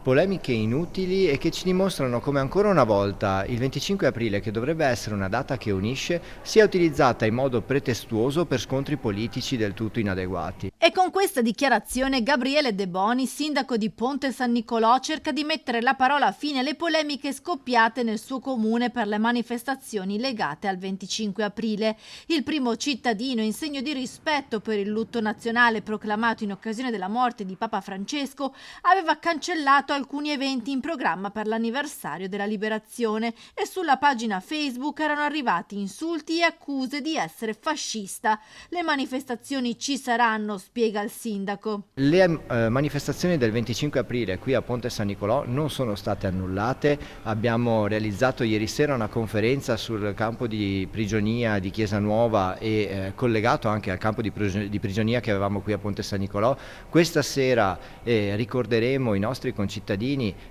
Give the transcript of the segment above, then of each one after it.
Polemiche inutili e che ci dimostrano come ancora una volta il 25 aprile, che dovrebbe essere una data che unisce, sia utilizzata in modo pretestuoso per scontri politici del tutto inadeguati. E con questa dichiarazione Gabriele De Boni, sindaco di Ponte San Nicolò, cerca di mettere la parola fine alle polemiche scoppiate nel suo comune per le manifestazioni legate al 25 aprile. Il primo cittadino, in segno di rispetto per il lutto nazionale proclamato in occasione della morte di Papa Francesco, aveva cancellato alcuni eventi in programma per l'anniversario della liberazione e sulla pagina Facebook erano arrivati insulti e accuse di essere fascista. Le manifestazioni ci saranno, spiega il sindaco. Le manifestazioni del 25 aprile qui a Ponte San Nicolò non sono state annullate. Abbiamo realizzato ieri sera una conferenza sul campo di prigionia di Chiesa Nuova e collegato anche al campo di prigionia che avevamo qui a Ponte San Nicolò. Questa sera ricorderemo i nostri concittadini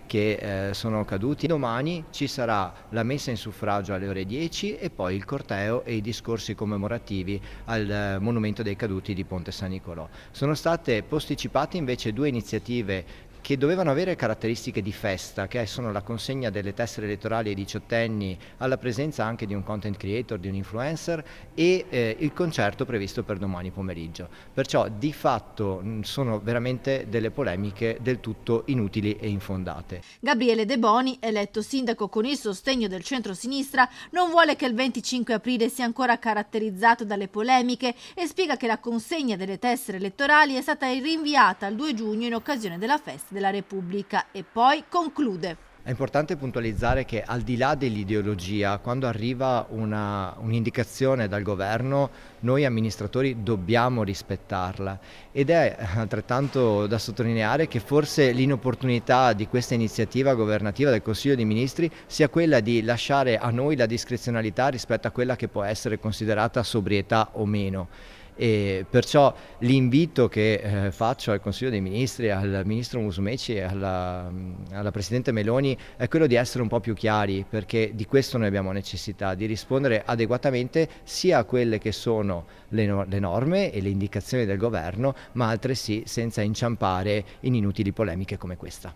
che sono caduti. Domani ci sarà la messa in suffragio alle ore 10 e poi il corteo e i discorsi commemorativi al monumento dei caduti di Ponte San Nicolò. Sono state posticipate invece due iniziative che dovevano avere caratteristiche di festa, che sono la consegna delle tessere elettorali ai diciottenni alla presenza anche di un content creator, di un influencer, e il concerto previsto per domani pomeriggio. Perciò di fatto sono veramente delle polemiche del tutto inutili e infondate. Gabriele De Boni, eletto sindaco con il sostegno del centro-sinistra, non vuole che il 25 aprile sia ancora caratterizzato dalle polemiche e spiega che la consegna delle tessere elettorali è stata rinviata al 2 giugno in occasione della festa della Repubblica, e poi conclude. È importante puntualizzare che al di là dell'ideologia, quando arriva un'indicazione dal governo, noi amministratori dobbiamo rispettarla, ed è altrettanto da sottolineare che forse l'inopportunità di questa iniziativa governativa del Consiglio dei Ministri sia quella di lasciare a noi la discrezionalità rispetto a quella che può essere considerata sobrietà o meno. E perciò l'invito che faccio al Consiglio dei Ministri, al Ministro Musumeci e alla Presidente Meloni è quello di essere un po' più chiari, perché di questo noi abbiamo necessità, di rispondere adeguatamente sia a quelle che sono le norme e le indicazioni del governo, ma altresì senza inciampare in inutili polemiche come questa.